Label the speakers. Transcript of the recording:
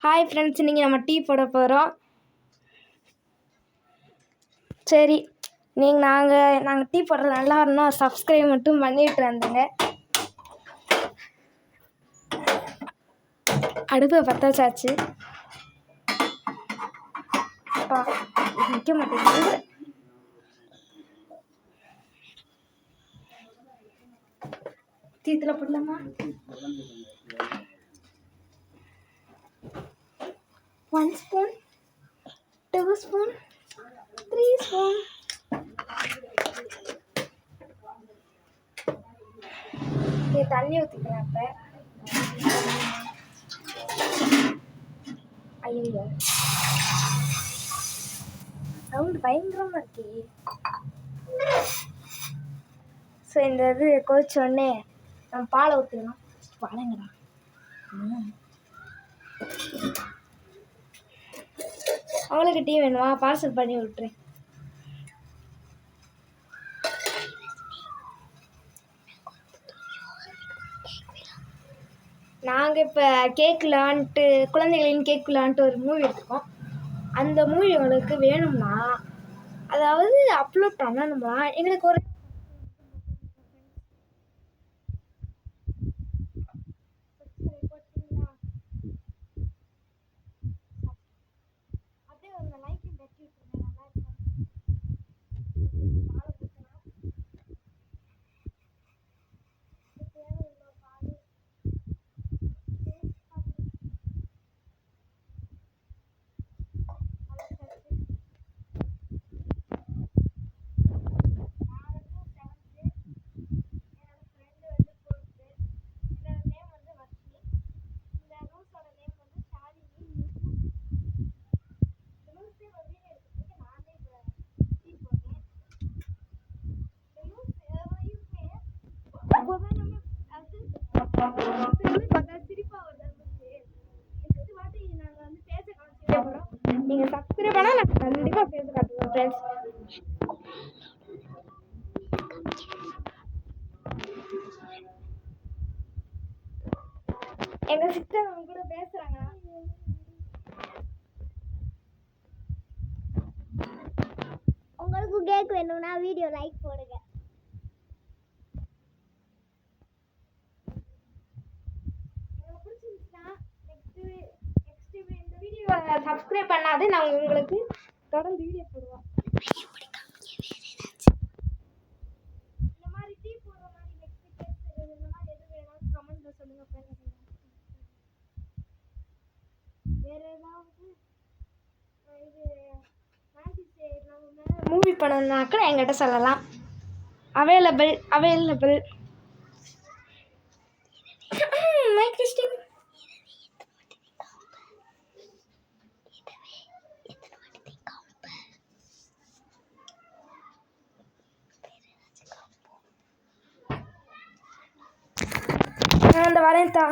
Speaker 1: Hi friends, இன்றைக்கி நம்ம tea போட போகிறோம். சரி, நாங்கள் டீ போடுறது நல்லா வரணும், சப்ஸ்கிரைப் மட்டும் பண்ணிட்டு வந்துங்க. அடுப்பை பற்ற வச்சாச்சு. நிற்க மாட்டேங்குது. டீத்தில் போடலாமா? 1 spoon, 2 spoon, 3 spoon. தண்ணி ஊற்றிக்கலாம். இப்போ ஐயோ, சவுண்டு பயங்கரமாக இருக்கு. ஸோ இந்த இது கொதிச்சோடனே நம்ம பாலை ஊற்றிடலாம். பாலைங்கடா. அவளுக்கு டீ வேணுமா? பார்சல் பண்ணி விட்டுறேன். நாங்கள் இப்போ குழந்தைகளின் கேக் விளான்ட்டு ஒரு மூவி எடுத்துக்கோம். அந்த மூவி உங்களுக்கு வேணும்னா, அதாவது அப்லோட் பண்ணணுமா, எங்களுக்கு ஒரு நீங்கள் சப்ஸ்கிரைப் பண்ணால் நான் கண்டிப்பாக பேச காட்டுவேன் ஃப்ரெண்ட்ஸ். எங்கள் சிஸ்டர் அவங்க கூட பேசுகிறாங்க.
Speaker 2: உங்களுக்கு கேக் வேணும்னா வீடியோ லைக் போடுங்க.
Speaker 1: சப்ஸ்கிரைப் பண்ணாது நாங்கள் உங்களுக்கு தொடர்ந்து வீடியோ போடுவோம். இந்த மாதிரி டீ போடுற மாதிரி நெக்ஸ்ட் கேட்குறது இந்த மாதிரி எது வேணாலும் கமெண்ட்ல சொல்லுங்க. வேற ஏதாவது இது மூவி பண்ணணும்னாக்க என்கிட்ட சொல்லலாம். Available mic testing. அந்த வரேன் தா.